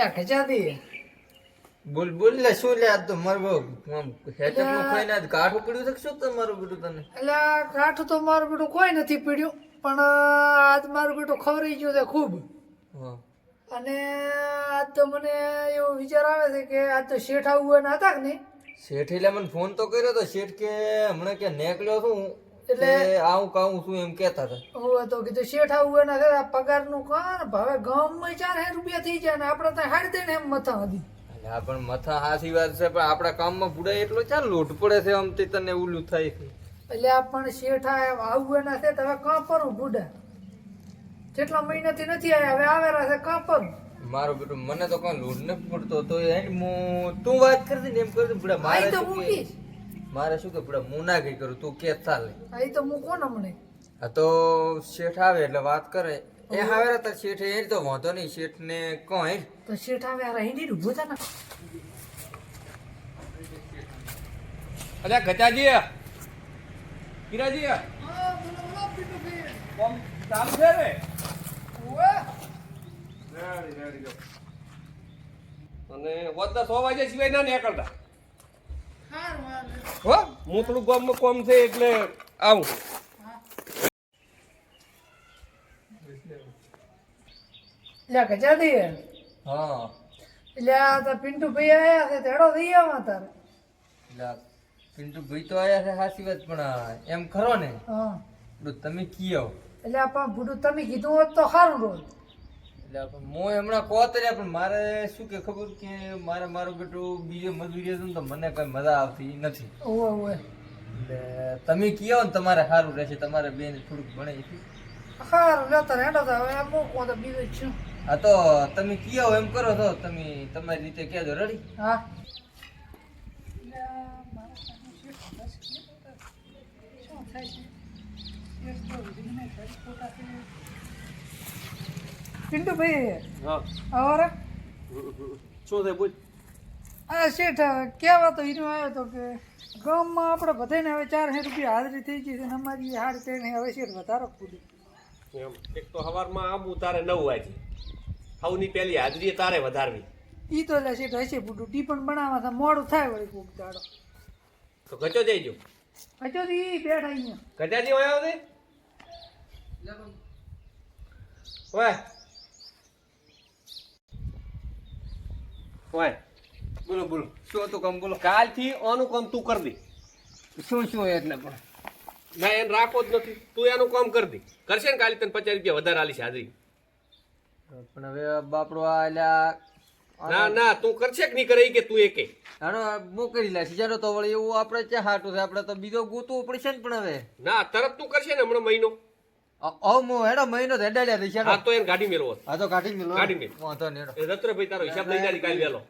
લે ખજાદી બોલ બોલ લે શું લે આજ તો મારો હેટપ નું ખાઈને આજ કાઠું પડ્યું છે કે શું તમારું બેટું તને એટલે કાઠું તો મારું બેટું કોઈ નથી પીડ્યું પણ આજ મારું બેટું ખવરાઈ ગયું છે ખૂબ હા અને આજ તો મને એવો વિચાર આવે છે કે આજ તો શેઠ આવવાના હતા કે નહીં શેઠ એટલે મને ફોન તો કર્યો તો શેઠ કે હમણાં કે નીકળ્યો છું એટલે આવું કાવું છું એમ કહેતા હતા હું તો કીધું શેઠ આવવાના છે પગારનું કાં ભાવે ગામમાં 4000 રૂપિયા થઈ જાય ને આપણે તો હાડી દે ને એમ મથા હતી હા પણ મથા હાસી વાત છે પણ આપણા કામમાં ભૂડાય એટલો ચાલ લોટ પડે છે આમ તે તને ઓલું થાય છે એટલે આ પણ શેઠ આવવાના છે તો હવે કાં પરું બુડા જેટલા મહિનાથી નથી આવ્યા હવે આવેલા છે કાં પરું મારો બેટો મને તો કઈ લોટ નથી પડતો તો તું વાત કરતી ને એમ કરતી ભૂડા મારે અહીં તો શું કે મૂકીશ મારે શું કે ભૂડા હું ના કઈ કરું તું કે ચાલે અહીં તો મૂકો ને મને હા તો શેઠ આવે એટલે વાત કરે એ આવે તાર શેઠ એ તો વાંધો નહીં શેઠ ને કહે તો શેઠ આવે આ રહી નહીં ઉભો થા ને અલ્યા ગજાજી કિરાજી કોમ ચાલુ છે ને રેડી જો અને હોદના 6 વાગ્યા સિવાય ના નીકળતા હો હું થોડું ગામમાં કોમ છે એટલે આવું લે ગજાદી હા એટલે આ તો પિન્ટુ ભાઈ આયા છે તેડો થઈ આવા તારે એટલે પિન્ટુ ભાઈ તો આયા છે હાસી વાત પણ એમ ખરો ને હા તમે કીયો એટલે આ પણ બુડું તમે કીધું હોત તો સારું રોજ એટલે હું હમણાં કોતર્યા પણ મારે શું કે ખબર કે મારે મારું બેટું બીજે મજૂરી હતું તો મને કઈ મજા આવતી નથી ઓવે ઓવે એટલે તમે કીયો ને તમારે સારું રહેશે તમારે બેન થોડુંક ભણે છે સારું લેતા રેડો તો હવે મૂકો તો બીજું જ છું હા તો તમે કીયો એમ કરો તો તમે તમારી રીતે કહેજો રેડી હા પિન્ટુ ભાઈ હા હવે શું છે બોલ આ શેઠ કહેવા તો એનો આવ્યો હતો કે ગામમાં આપણે બધાને હવે 4000 રૂપિયા હાજરી થઈ ગઈ છે અને અમારી હાડ તેને હવે શેઠ વધારો કૂદી એમ એક તો સવારમાં આવું તારે 9 વાગે સૌની પહેલી હાજરી તારે વધારવી ઈ તો એટલે શેઠ હશે બુડું ટીપણ બનાવવા તો મોડું થાય વળી કોક દાડો તો ગચો જઈજો હજુ તો ઈ બેઠા અહીંયા ગજાજી આવ્યો છે ઓય ઓય બોલો બોલો શું હતું કામ બોલો કાલથી ઓનું કામ તું કરી દે શું શું એટલે પણ ના એને રાખો જ નથી તું એનું કામ કરી દે કરશે ને કાલે તને 50 રૂપિયા વધારે આલીશ હાજરી પણ હવે બાપડો આ એલા ના ના તું કરશે કે નહીં કરે ઈ કે તું એકે હાલો મોકલી લાગી જાડો તો વળી એવું આપણે ચા હાટું છે આપણે તો બીજો ગોતવું પડશે ને પણ હવે ના તરત તું કરશે ને હમણાં મહિનો હું હેડો મહિનો હેડાડ્યા દઈશ હા તો એને ગાડી મેળવો હા તો કાઢી મિલો કાઢી મેળ. વાંધો નહીં હેડો એ રત્રભાઈ તારો હિસાબ લઈ જાય કાલે વહેલો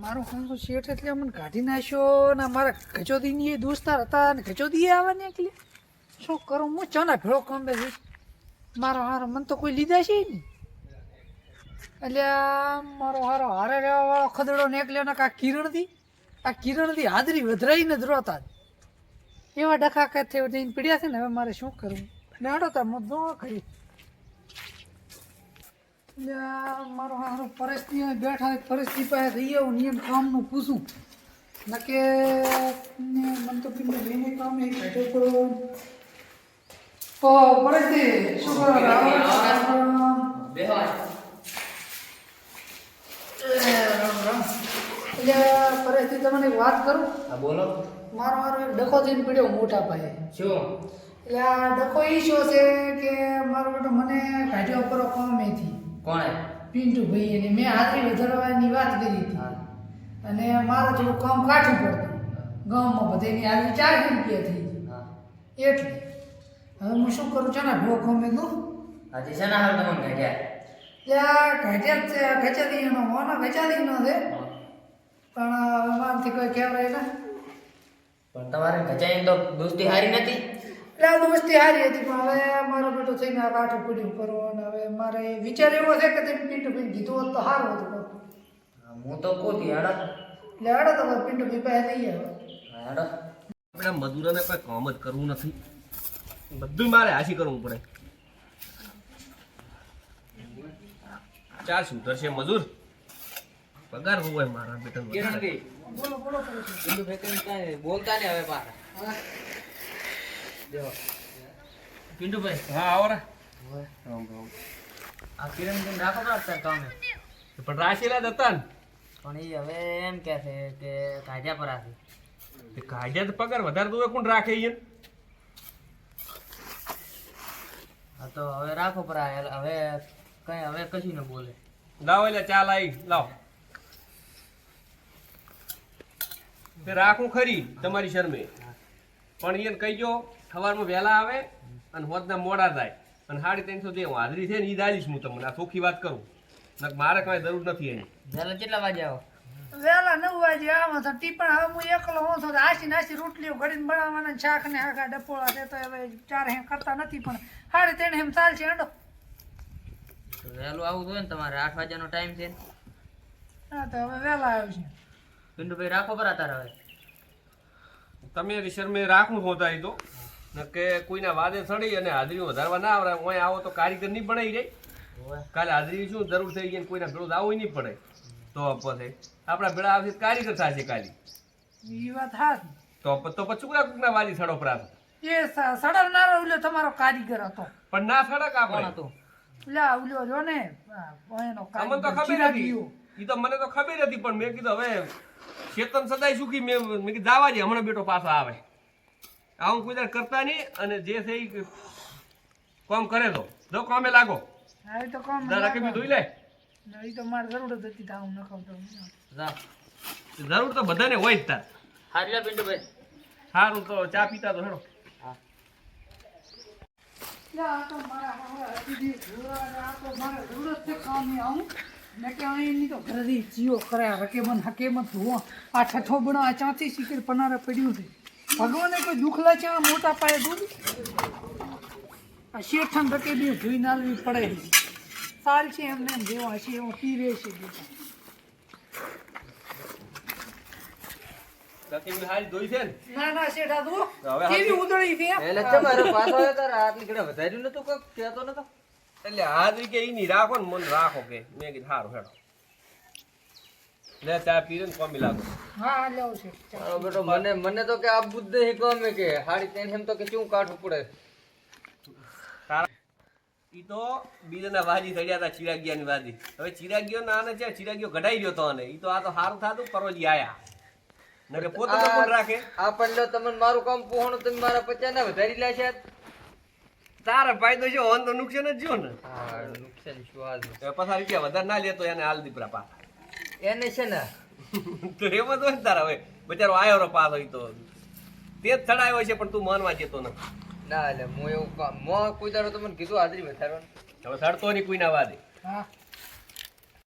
મારો ખાંગો શેઠ એટલે મને કાઢી નાખ્યો ને મારા ખચોદીની એ દોસ્તાર હતા અને ખચોદી આવવાની એકલી શું કરું હું ચાના ભેળો કાંબે છે મારો હારો મને તો કોઈ લીધા છે નહીં એટલે આ મારો હારો હારે રહેવા વાળો ખદડો નીકળ્યો ને આ કિરણથી હાજરી વધરાઈને જ રોતા એવા ડખા કાંઈ થઈને પીડ્યા છે ને હવે મારે શું કરવું નાડો તા હું દો ખરી એટલે આ મારો હારો પરિસ્થિતિ બેઠા પરિસ્થિતિ પાસે થઈ આવું નિયમ કામનું પૂછું નકે મને તો પિંડ લઈને કામ એ ઘટે પડો ઓ પરિસ્થિતિ શું કરો એટલે પરિસ્થિતિ તમને એક વાત કરું હા બોલો મારો હારો એક ડખો થઈને પીડ્યો મોટા પાયે શું એટલે આ ડખો એ શું છે કે મારો બેટો મને કાઢ્યો પર કોમેથી કોણે પિન્ટુ ભાઈ અને મેં હાજરી વધારવાની વાત કરી હતી અને મારે થોડું કામ કાઠું પડતું ગામમાં બધાની હાજરી 4 રૂપિયા થઈ ગઈ એટલે હવે હું શું કરું છે ને ભો ખમે દઉં આજે છે ને હાલ તમને ઘટ્યા ત્યાં ઘચ્યા ઘચાદી એનો મોનો ઘચાદી નો છે પણ હવે મારથી કોઈ કહેવાય ને પણ તમારે ઘચાઈ તો દોસ્તી હારી નથી એટલે આ દોસ્તી હારી હતી પણ હવે મારો બેટો થઈને આ કાઠું પડ્યું કરો અને હવે મારે વિચાર એવો છે કે તમે પિન્ટુ ભાઈ કીધું હોત તો સારું હતું હું તો કોતી હેડો એટલે હાડો તો પિન્ટુ ભાઈ પાસે લઈ આવે હેડો આપણે મજૂરોને કોઈ કામ જ કરવું નથી બધું મારે હાસી કરવું પડે ચાર શૂટર છે મજૂર પગાર હોય મારા બેટા કિરણભાઈ બોલો બોલો કરો છો. પિન્ટુભાઈ કઈ કાંઈ બોલતા નહીં હવે પાછા હા. દેવો પિન્ટુભાઈ હા આવો રા આ કિરણભાઈ રાખો પ્રાપ્ત કામે પણ રાશેલા જ હતા ને પણ એ હવે એમ કહે છે કે કાયદા પર આથી તે કાઢ્યા તો પગાર વધારે તો કોણ રાખે ઈ હા તો હવે રાખો પર હવે કઈ હવે કશું ન બોલે લાવો એટલે ચાલ આવી લાવો તે રાખું ખરી તમારી શરમે પણ એને કહીજો સવારમાં વહેલા આવે અને હોદના મોડા થાય અને 350 જે હાજરી છે ને ઈ દાલીશ હું તમને આ ચોખ્ખી વાત કરું નક મારે કઈ જરૂર નથી એની વહેલા કેટલા વાગે આવો વહેલા 9 વાગે આવો તો ટીપણ હવે હું એકલો હોઉં છું તો આસી રોટલીઓ ઘડીને બનાવવાના શાક ને આખા ડપોળા છે તો હવે ચાર હે કરતા નથી પણ 3:30 એમ ચાલશે હેડો. તો વહેલું આવવું જોઈએ ને તમારે 8 વાગ્યાનો ટાઈમ છે હા તો હવે વહેલા આવશે. પિન્ટુભાઈ રાખો પર તારે હવે તમે શરમે રાખું હોતા તો કે કોઈના વાદે ચડી અને હાજરી વધારવા ના આવે ઓય આવો તો કારીગર નહીં બનાવી જાય કાલે હાજરી શું જરૂર થઈ ગઈ કોઈના ભેળું આવવું નહીં પડે તો પછી આપણા ભેળા આવશે કારીગર થશે કાલી એ વાત હાથ તો પછી કોકના વાલી સડો પ્રાસ એ સડવનારો ઓલો તમારો કારીગર હતો. પણ ના સડક કોણ આપણે હતું ઓલા ઓલો જો ને એનો અમને તો કારીગર ખબર હતી ચિરાગીઓ. ઈ તો મને તો ખબર હતી પણ મેં કીધું હવે ચેતન સદાય સુખી મેં કીધું જાવા દે હમણાં બેટો પાછો આવે આવું કોઈ દાડો કરતા નહીં અને જે છે ઈ કામ કરે તો જો કામે લાગો હા, એ તો કામ જરા કે ધોઈ લે એ તો મારે જરૂર જ હતી તો હું ન ખાવતો. જા જરૂર તો બધાને હોય જ તાર હારી લે પિન્ટુભાઈ સારું તો ચા પીતા તો હેડો હા લા, આ તો મારા હારા દીદી ઘોડા ને આ તો મારે જરૂર જ છે કામે આવું ને કે અહીંની તો ઘરથી જીઓ કર્યા હકેમત ધોવા આ ઠઠો બના આ ચાંથી શીકર પનારા પડ્યું છે ભગવાને કોઈ દુખલા છે આ મોટા પાયે દૂધ આ શેઠન રકે બી જોઈ નાલવી પડે છે. સાલ છે એમને એમ જેવા છે એવો પીરે છે બેટા. બાકી હારી ધોઈ છે ને ના ના શેઠા તું હવે કેવી ઉદળી છે એટલે તમારે પાછો આવ્યો તારે આટલી ઘડે વધાર્યું નતું કોઈ કહેતો નતો એટલે હાજરી કે ઈ નહીં રાખો ને મને રાખો કે મેં કીધું સારું હેડો લે ચા પી ને કોમી લાગો હા લેવો છે મારો બેટો મને તો કે આ બુદ્ધ હી ગમે કે 3:30 એમ તો કે શું કાઢવું પડે ઈ તો બીજાના વાજી થયા હતા ચિરાગિયાની વાજી હવે ચિરાગિયો ના આને છે ચિરાગિયો કઢાઈ ગયો તો આને ઈ તો આ તો સારું થાતું પરોજી આયા નકે પોતે તો કોણ રાખે આ પણ તમને મારું કામ પોહણું તમે મારા 50 ના વધારી લે છે તારે ફાયદો છે ઓન તો નુકસાન જ જો ને હા નુકસાન શું હાલ હવે પાછા રૂપિયા વધારે ના લેતો એને હાલ દીપરા પાછા એને છે ને તો એમ જ હોય ને તારા હવે બચારો આયો રો પાછો ઈ તો તે જ થડાયો છે પણ તું માનવા જતો નથી ના એટલે હું એવું કોઈ દાડો તમને કીધું હાજરી વધારવાનું હવે સડતો નહીં કોઈના વાદે હા